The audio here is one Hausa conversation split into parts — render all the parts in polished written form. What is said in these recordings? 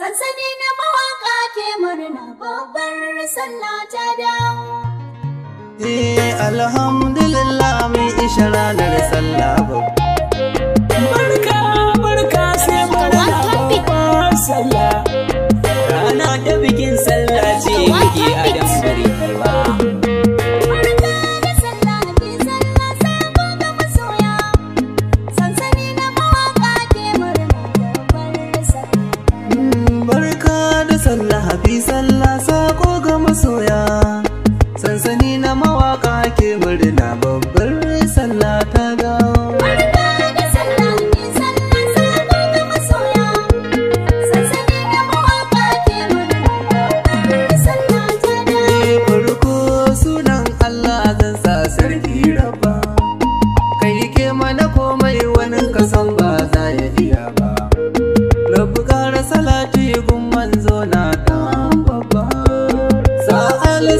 Sansani na mawaka ke murna babbar sallah ta dawo. Alhamdulillah mun isha ranar sallah barka barka sai murna babbar sallah. Rana ta bikin sallah ce muke a dan birgewa. Hafi sallah sako ga masoya, sansani na mawaka ke murna babbar sallah ta dawo. Barka da sallah hafi sallah sako ga masoya, sansani na mawaka ke murna babbar sallah ta dawo. Farko sunan Allah zan sa sarki rabba, kai ke mana komai wani kasan ba za ya iya ba. Rabbu kara salati gun manzo na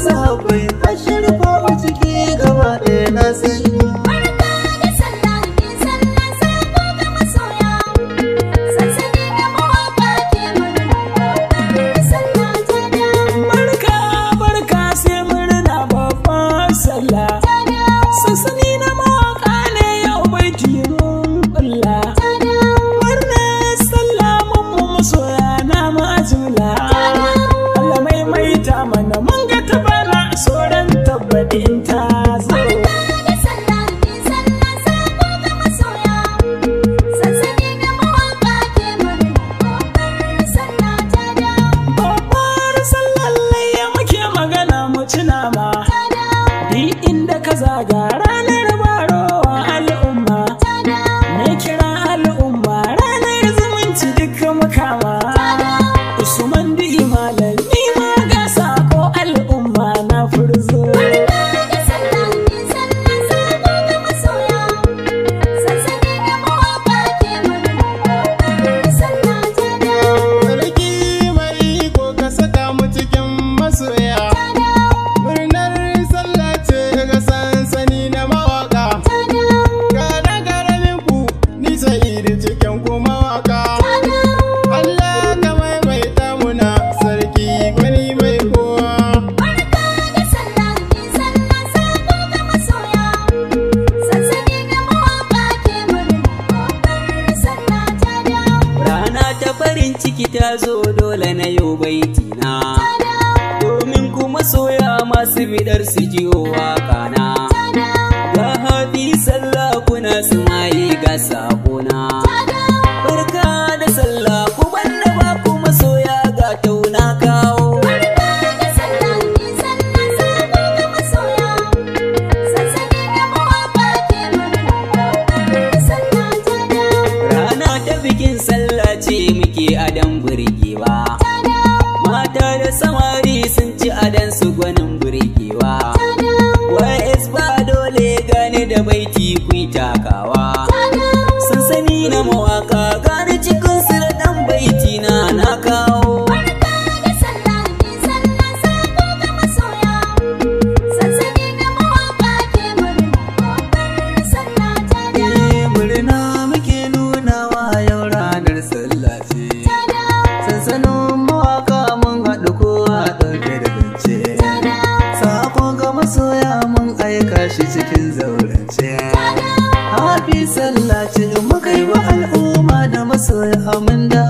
sahabbai ashir babu ciki gaba ɗaya na sani. Barka da sallah hafi sallah sako ga masoya, sansani na mawaka ke murna babbar sallah ta dawo. Barka barka sai murna babbar sallah. Sansani na mawaka ne yau baiti mun kulla. Murnar sallah mun masoya na ma'ajula. Allah maimaita mana mun ga tabara sauran tabbatin ta zo. Barka da sallah hafi sallah sako ga masoya, sansani na mawaka ke murna babbar sallah ta dawo. Babbar sallar layya muke magana mu tuna ma. Duk inda ka zaga ranar barowa al'umma. Na kira al'umma ranar zumunci duka makama. Usman di malam ni ma ga sako al'umma na furzo. Barka da sallah hafi sallah sako ga masoya, sansani na mawaka ke murna babbar sallah ta dawo. Sarki mai ko ka saka mu cikin masoya. Murnar sallah ce ga sansani na mawaka. Ga ɗan ƙaramin ku ni Sa'idu cikin ku mawaka. Allah ka maimaita muna sarki gwani mai kowa. Barka da sallah hafi sallah sako ga masoya, sansani na mawaka ke murna babbar sallah ta dawo. Rana ta farin ciki ta zo dole na yau baiti na. Domin kuma soya masu bidar su jiyo waka na. Ga hafi sallah kuna su maye ga sakona. Barka da sallah ku banna ba ku masoya ga tauna kawo. Barka da sallah hafi sallah sako ga masoya, sansani na mawaka ke murna babbar sallah ta dawo. Rana ta bikin sallah ce muke adan burgewa. Mata da samari sun ci adan su gwanin burgewa. YS ba dole gane da baiti kuyi takawa. Sansani na mawaka gane cikin su da dan baiti na kawo. Barka da sallah hafi sallah sako ga masoya, sansani na mawaka ke murna babbar sallah ta dawo. Murna muke nunawa yau ranar sallah ce, sansanin mawaka mun haɗu kowa ɗauke da zance. Sako ga masoya mun aika shi cikin zaurance. Hafi sallah ce muka yi wa al'umma da masoya mun da